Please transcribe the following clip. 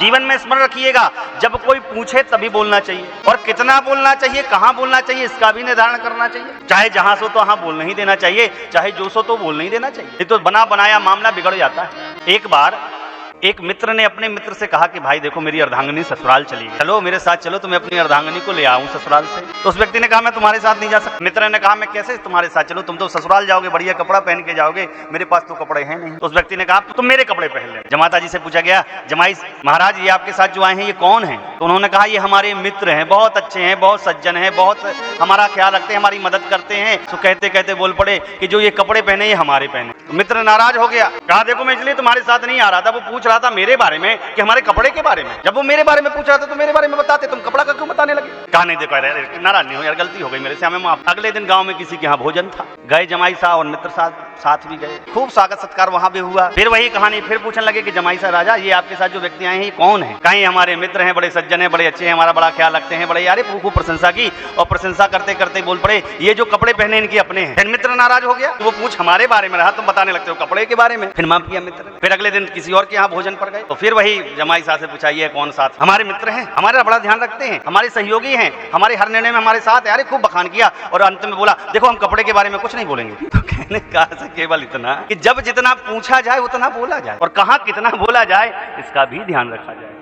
जीवन में स्मरण रखिएगा, जब कोई पूछे तभी बोलना चाहिए, और कितना बोलना चाहिए, कहाँ बोलना चाहिए, इसका भी निर्धारण करना चाहिए। चाहे जहां सो तो वहां बोल नहीं देना चाहिए, चाहे जो सो तो बोल नहीं देना चाहिए, ये तो बना बनाया मामला बिगड़ जाता है। एक बार एक मित्र ने अपने मित्र से कहा कि भाई देखो मेरी अर्धांगिनी ससुराल चली गई, चलो मेरे साथ चलो, तुम्हें अपनी अर्धांगिनी को ले आऊं ससुराल से। तो उस व्यक्ति ने कहा मैं तुम्हारे साथ नहीं जा सकता। मित्र ने कहा मैं कैसे तुम्हारे साथ चलूं, तुम तो ससुराल जाओगे, बढ़िया कपड़ा पहन के जाओगे, मेरे पास तो कपड़े हैं नहीं। तो उस व्यक्ति ने कहा तुम मेरे कपड़े पहन ले। जमाता जी से पूछा गया जमाई महाराज ये आपके साथ जो आए हैं ये कौन है? तो उन्होंने कहा ये हमारे मित्र हैं, बहुत अच्छे हैं, बहुत सज्जन हैं, बहुत हमारा ख्याल रखते हैं, हमारी मदद करते हैं। तो कहते कहते बोल पड़े कि जो ये कपड़े पहने ये हमारे पहने। तो मित्र नाराज हो गया, कहा देखो मैं इसलिए तुम्हारे साथ नहीं आ रहा था, वो पूछ रहा था मेरे बारे में कि हमारे कपड़े के बारे में। जब वो मेरे बारे में पूछ रहा था तो मेरे बारे में बताते, तुम कपड़ा का क्यों बताने लगे? कहा नहीं देखो नाराज नहीं हो यार, गलती हो गई मेरे से, हमें माफ। अगले दिन गांव में किसी के यहाँ भोजन था, गए जमाई साहब और मित्र साथ भी गए, खूब स्वागत सत्कार वहां भी हुआ। फिर वही कहानी, फिर पूछने लगे कि जमाई साहब राजा ये आपके साथ जो व्यक्ति आए हैं ये कौन है? कहीं हमारे मित्र हैं, बड़े सज्जन हैं, बड़े अच्छे हैं, हमारा बड़ा ख्याल रखते हैं, बड़े यार खूब प्रशंसा की, और प्रशंसा करते करते बोल पड़े ये जो कपड़े पहने इनके अपने हैं। फिर मित्र नाराज हो गया, तो वो पूछ हमारे बारे में रहा, तुम बताने लगते हो कपड़े के बारे में। फिर माफ किया मित्र। फिर अगले दिन किसी और के यहाँ भोजन पर गए, तो फिर वही जमाई साहब से पूछा ये कौन साथ? हमारे मित्र हैं, हमारा बड़ा ध्यान रखते हैं, हमारे सहयोगी हैं, हमारे हर निर्णय में हमारे साथ है। अरे खूब बखान किया, और अंत में बोला देखो हम कपड़े के बारे में कुछ नहीं बोलेंगे। तो कहने का केवल इतना कि जब जितना पूछा जाए उतना बोला जाए, और कहाँ कितना बोला जाए इसका भी ध्यान रखा जाए।